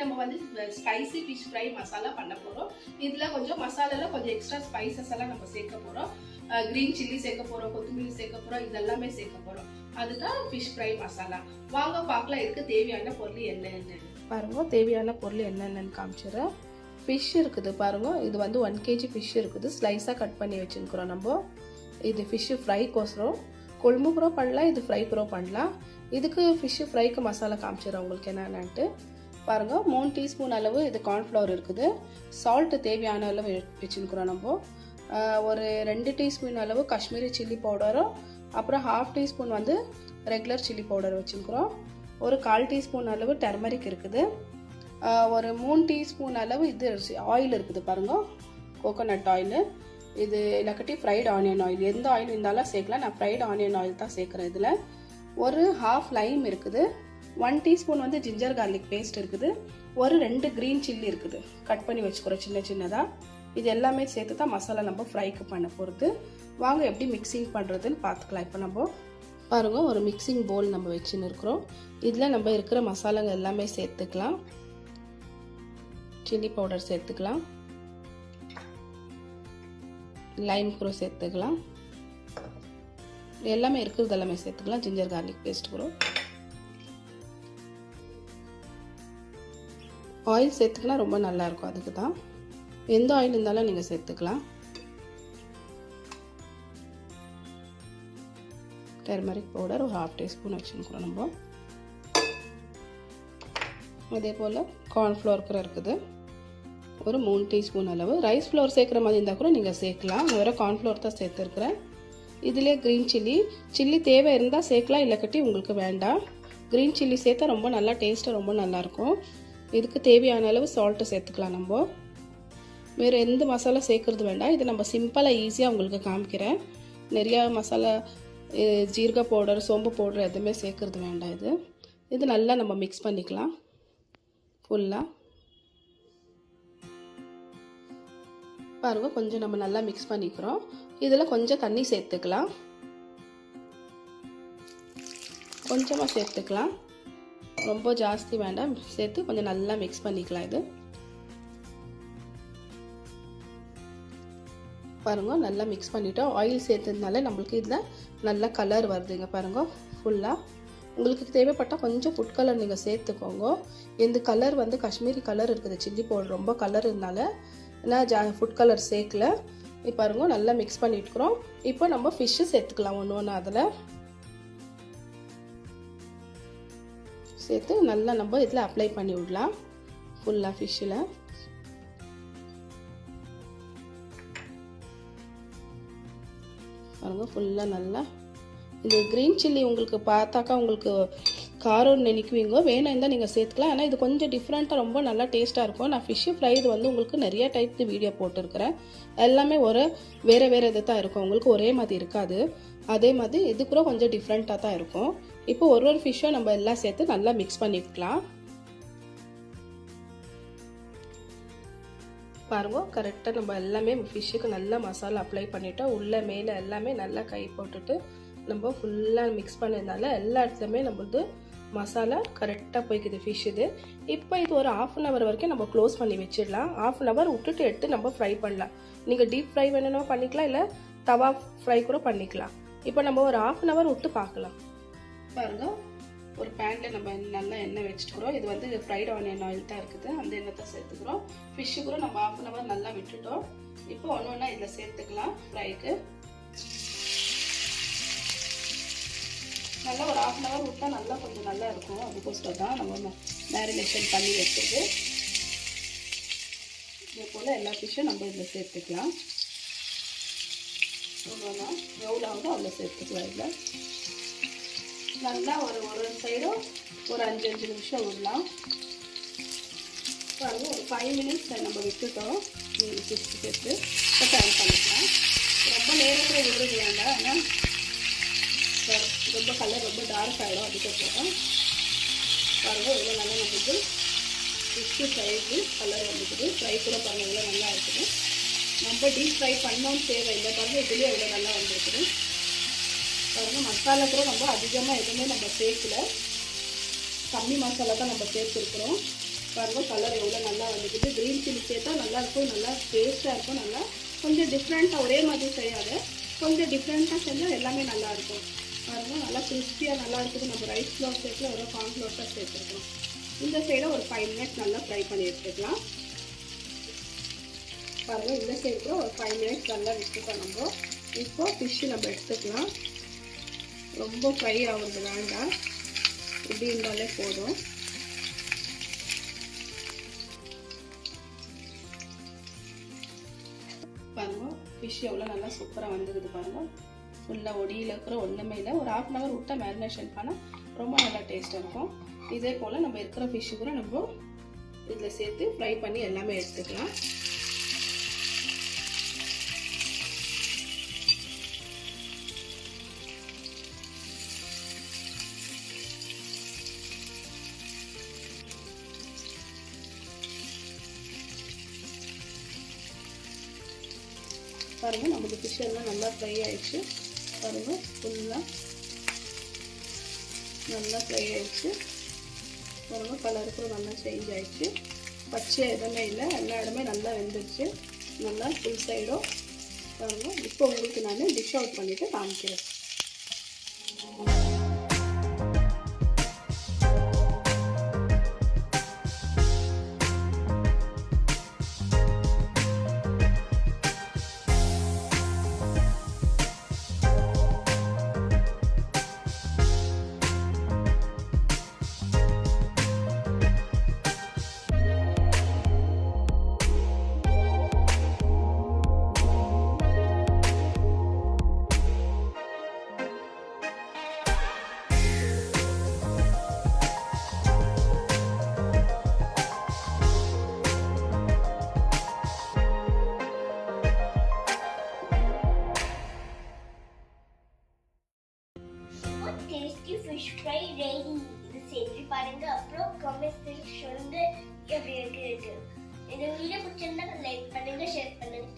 நம்ம வந்து spicy fish fry masala பண்ண போகிறோம். இதில் கொஞ்சம் மசாலாவில் கொஞ்சம் எக்ஸ்ட்ரா ஸ்பைசஸ் எல்லாம் நம்ம சேர்க்க போகிறோம். க்ரீன் சில்லி சேர்க்க போகிறோம், கொத்தமல்லி சேர்க்க போகிறோம், இதெல்லாமே சேர்க்க போகிறோம். அதுதான் ஃபிஷ் ஃப்ரை மசாலா. வாங்க பார்க்கலாம் இதுக்கு தேவையான பொருள் என்னென்னு. பாருங்க, தேவையான பொருள் என்னென்னு காமிச்சிடுறேன். ஃபிஷ் இருக்குது பாருங்க, இது வந்து 1 kg ஃபிஷ் இருக்குது. ஸ்லைஸாக கட் பண்ணி வச்சுருக்கிறோம் நம்ம. இது ஃபிஷ்ஷு ஃப்ரைக்கோசரம் கொழும்பு கூட பண்ணலாம், இது ஃப்ரை கூட பண்ணலாம். இதுக்கு ஃபிஷ்ஷு ஃப்ரைக்கு மசாலா காமிச்சிடுறேன் உங்களுக்கு என்னென்னட்டு. பாருங்கள், 3 டீஸ்பூன் அளவு இது கார்ன்ஃப்ளவர் இருக்குது. சால்ட்டு தேவையான அளவு வச்சுருக்குறோம் நம்ம. ஒரு 2 டீஸ்பூன் அளவு காஷ்மீரி சில்லி பவுடரும், அப்புறம் 1/2 டீஸ்பூன் வந்து ரெகுலர் சில்லி பவுடர் வச்சுருக்குறோம். ஒரு 1/4 டீஸ்பூன் அளவு டர்மரிக் இருக்குது. ஒரு 3 டீஸ்பூன் அளவு இது ஆயில் இருக்குது பாருங்கள், கோகோனட் ஆயில். இது இல்லாக்கட்டி ஃப்ரைட் ஆனியன் ஆயில், எந்த ஆயில் இருந்தாலும் சேர்க்கலாம். நான் ஃப்ரைட் ஆனியன் ஆயில் தான் சேர்க்குறேன். இதில் ஒரு 1/2 லைம் இருக்குது. 1 டீஸ்பூன் வந்து ஜிஞ்சர் கார்லிக் பேஸ்ட் இருக்குது. ஒரு 2 க்ரீன் சில்லி இருக்குது, கட் பண்ணி வச்சுக்கிறோம் சின்ன சின்னதாக. இது எல்லாமே சேர்த்து தான் மசாலா நம்ம ஃப்ரைக்கு பண்ண போகிறது. வாங்க எப்படி மிக்சிங் பண்ணுறதுன்னு பார்த்துக்கலாம். இப்போ நம்ம பாருங்க, ஒரு மிக்சிங் பவுல் நம்ம வச்சுன்னு இருக்கிறோம். இதில் நம்ம இருக்கிற மசாலாங்க எல்லாமே சேர்த்துக்கலாம். சில்லி பவுடர் சேர்த்துக்கலாம், லைம் கூட சேர்த்துக்கலாம், எல்லாமே இருக்கிறது எல்லாமே சேர்த்துக்கலாம். ஜிஞ்சர் கார்லிக் பேஸ்ட் கூட. ஆயில் சேர்த்துக்கலாம், ரொம்ப நல்லாயிருக்கும். அதுக்கு தான் எந்த ஆயில் இருந்தாலும் நீங்கள் சேர்த்துக்கலாம். டர்மரிக் பவுடர் ஒரு 1/2 டீஸ்பூன் வச்சுருக்கிறோம் நம்ம. அதே போல் கார்ன்ஃப்ளவர் கூட இருக்குது, ஒரு 3 டீஸ்பூன் அளவு. ரைஸ் ஃப்ளவர் சேர்க்குற மாதிரி இருந்தால் கூட நீங்கள் சேர்க்கலாம். நான் வேறு கார்ன்ஃப்ளவர் தான் சேர்த்துருக்குறேன். இதிலே க்ரீன் சில்லி தேவை இருந்தால் சேர்க்கலாம், இல்லைக்கட்டி உங்களுக்கு வேண்டாம். க்ரீன் சில்லி சேர்த்தா ரொம்ப நல்லா டேஸ்ட்டாக ரொம்ப நல்லாயிருக்கும். இதுக்கு தேவையான அளவு சால்ட்டு சேர்த்துக்கலாம் நம்ம. வேறு எந்த மசாலா சேர்க்குறது வேண்டாம். இது நம்ம சிம்பிளாக ஈஸியாக உங்களுக்கு காமிக்கிறேன். நிறையா மசாலா ஜீரக பவுடர், சோம்பு பவுடர் எதுவுமே சேர்க்குறது வேண்டாம். இது நல்லா நம்ம மிக்ஸ் பண்ணிக்கலாம் ஃபுல்லாக. பாருங்க, கொஞ்சம் நம்ம நல்லா மிக்ஸ் பண்ணிக்கிறோம். இதில் கொஞ்சம் தண்ணி சேர்த்துக்கலாம், கொஞ்சமாக சேர்த்துக்கலாம், ரொம்ப ஜாஸ்தி வேண்டாம். சேர்த்து கொஞ்சம் நல்லா மிக்ஸ் பண்ணிக்கலாம். இது பாருங்க, நல்லா மிக்ஸ் பண்ணிட்டோம். ஆயில் சேர்த்ததுனால நம்மளுக்கு இதில் நல்ல கலர் வருதுங்க பாருங்க ஃபுல்லாக. உங்களுக்கு தேவைப்பட்டால் கொஞ்சம் ஃபுட் கலர் நீங்கள் சேர்த்துக்கோங்க. இந்த கலர் வந்து காஷ்மீரி கலர் இருக்குது, சில்லி பவுடர் ரொம்ப கலர் இருந்தால நான் ஃபுட் கலர் சேர்க்கல. இப்போ பாருங்க, நல்லா மிக்ஸ் பண்ணிட்டுக்கிறோம். இப்போ நம்ம ஃபிஷ்ஷு சேர்த்துக்கலாம் ஒன்று ஒன்று. அதில் சேர்த்து நல்லா நம்ம இதில் அப்ளை பண்ணி விடலாம் ஃபுல்லாக ஃபிஷ்ஷில். பாருங்க, ஃபுல்லாக நல்லா. இந்த க்ரீன் சில்லி உங்களுக்கு பார்த்தாக்கா உங்களுக்கு காரம் நினைக்குவீங்க, வேணும் இருந்தால் நீங்கள் சேர்த்துக்கலாம். ஆனால் இது கொஞ்சம் டிஃப்ரெண்ட்டாக ரொம்ப நல்லா டேஸ்ட்டாக இருக்கும். நான் ஃபிஷ்ஷு ஃப்ரை இது வந்து உங்களுக்கு நிறைய டைப் வீடியோ போட்டிருக்கிறேன். எல்லாமே வேறு இது தான் இருக்கும், உங்களுக்கு ஒரே மாதிரி இருக்காது. அதே மாதிரி இது கூட கொஞ்சம் டிஃப்ரெண்ட்டாக தான் இருக்கும். இப்போ ஒரு ஃபிஷ்ஷும் நம்ம எல்லாம் சேர்த்து நல்லா மிக்ஸ் பண்ணிக்கலாம். பாருங்க, கரெக்டாக நம்ம எல்லாமே ஃபிஷ்ஷுக்கு நல்லா மசாலா அப்ளை பண்ணிவிட்டோம். உள்ளே மேலே எல்லாமே நல்லா கை போட்டுட்டு நம்ம ஃபுல்லாக மிக்ஸ் பண்ணதுனால எல்லா இடத்துலையுமே நம்மளுக்கு மசாலா கரெக்டாக போய்க்குது ஃபிஷ். இப்போ இது ஒரு 1/2 hour வரைக்கும் நம்ம க்ளோஸ் பண்ணி வச்சிடலாம். 1/2 hour விட்டுட்டு எடுத்து நம்ம ஃப்ரை பண்ணலாம். நீங்கள் டீப் ஃப்ரை வேணும்னா பண்ணிக்கலாம், இல்லை தவா ஃப்ரை கூட பண்ணிக்கலாம். இப்போ நம்ம ஒரு 1/2 hour விட்டு பார்க்கலாம். பாருங்க, ஒரு பேனில் நம்ம நல்லா எண்ணெய் வச்சுட்டுக்கிறோம். இது வந்து ஃப்ரைட் ஆனியன் ஆயில் தான் இருக்குது, அந்த எண்ணெய் தான் சேர்த்துக்கிறோம். ஃபிஷ்ஷு கூட நம்ம 1/2 hour நல்லா விட்டுட்டோம். இப்போ ஒன்று ஒன்றா இதில் சேர்த்துக்கலாம் ஃப்ரைக்கு. நல்லா ஒரு 1/2 hour விட்டால் நல்லா கொஞ்சம் நல்லா இருக்கும். அதுக்கோசரம் தான் நம்ம மேரினேஷன் பண்ணி வச்சுட்டு இதே போல் எல்லா ஃபிஷ்ஷும் நம்ம இதில் சேர்த்துக்கலாம். ஒன்று எவ்வளோ ஆகுதோ அவ்வளோ சேர்த்துக்கலாம். இதில் நல்லா ஒரு சைடும் ஒரு 5 நிமிஷம் விடலாம். பாருங்கள், ஒரு 5 minutes நம்ம விட்டுட்டோம். ஃபிஷ் சேர்த்து இப்போ டர்ன் பண்ணிக்கலாம். ரொம்ப நேரத்தில் விடுறது வேண்டாம், ஆனால் ரொம்ப கலர் ரொம்ப டார்க் ஆகிடும். அதுக்கப்புறம் பாருங்கள், இவ்வளோ நல்லா நம்மளுக்கு ஃபிஷ்ஷு ஃப்ரைக்கு கலர் வந்துக்குது. ஃப்ரை கூட பாருங்கள் இவ்வளோ நல்லா இருக்குது. நம்ம டீப் ஃப்ரை பண்ணோன்னு தேவையில்லை. பாருங்கள், இதுலேயே எவ்வளோ நல்லா வந்துருக்குது. பாருங்கள், மசாலா கூட நம்ம அதிகமாக எதுவுமே நம்ம சேர்க்கல, கம்மி மசாலா தான் நம்ம சேர்த்துருக்குறோம். பாருங்க கலர் எவ்வளோ நல்லா வந்துக்குது. க்ரீன் சில்லி சேர்த்தா நல்லாயிருக்கும், நல்லா டேஸ்ட்டாக இருக்கும். நல்லா கொஞ்சம் டிஃப்ரெண்ட்டாக ஒரே மாதிரி செய்யாது, கொஞ்சம் டிஃப்ரெண்ட்டாக செஞ்சால் எல்லாமே நல்லாயிருக்கும். பாருங்கள் நல்லா கிறிஸ்பியாக நல்லா இருக்குது. நம்ம ரைஸ் ஃப்ளவர் சேர்த்து ஒரு கார்ன்ஃப்ளவர் தான் சேர்த்துருக்கோம். இந்த சைடை ஒரு 5 மினிட்ஸ் நல்லா ஃப்ரை பண்ணி எடுத்துக்கலாம். பாருங்கள் இந்த சைடு ஒரு 5 மினிட்ஸ் நல்லா விட்டுட்டோம். நம்ம இப்போ ஃபிஷ்ஷு நம்ம எடுத்துக்கலாம். ரொம்ப ஃப்ரை ஆகுறது வேண்டாம், இப்படி இருந்தாலே போதும். பாருங்கள் ஃபிஷ் எவ்வளோ நல்லா சூப்பராக வந்துருக்குது. பாருங்கள் ஃபுல்லாக ஒடியில் இருக்கிற ஒன்றுமே இல்லை. ஒரு 1/2 hour விட்டால் மேரினேஷன் பண்ணால் ரொம்ப நல்லா டேஸ்ட்டாக இருக்கும். இதே போல் நம்ம இருக்கிற ஃபிஷ்ஷு கூட நம்ம இதில் சேர்த்து ஃப்ரை பண்ணி எல்லாமே எடுத்துக்கலாம். பாருங்கள் நமக்கு ஃபிஷ் எல்லாம் நல்லா ஃப்ரை ஆயிடுச்சு. பாருங்கள் ஃபுல்லாக நல்லா ஃப்ரை ஆயிடுச்சு. பாருங்கள் கலர் கூட நல்லா சேஞ்ச் ஆயிடுச்சு. பச்சையாக எதுவுமே இல்லை, எல்லா இடமே நல்லா வெந்துடுச்சு. நல்லா ஃபுல் சைடும். பாருங்கள் இப்போ உங்களுக்கு நான் டிஷ் அவுட் பண்ணிவிட்டு காமிக்கிறேன். tasty fish fry ready. இது செஞ்சு பாருங்க, அப்புறம் கமெண்ட்ஸ்ல சொல்லுங்க எப்படி இருக்கு. இந்த வீடியோ பிடிச்சிருந்தா லைக் பண்ணுங்க, ஷேர் பண்ணுங்க.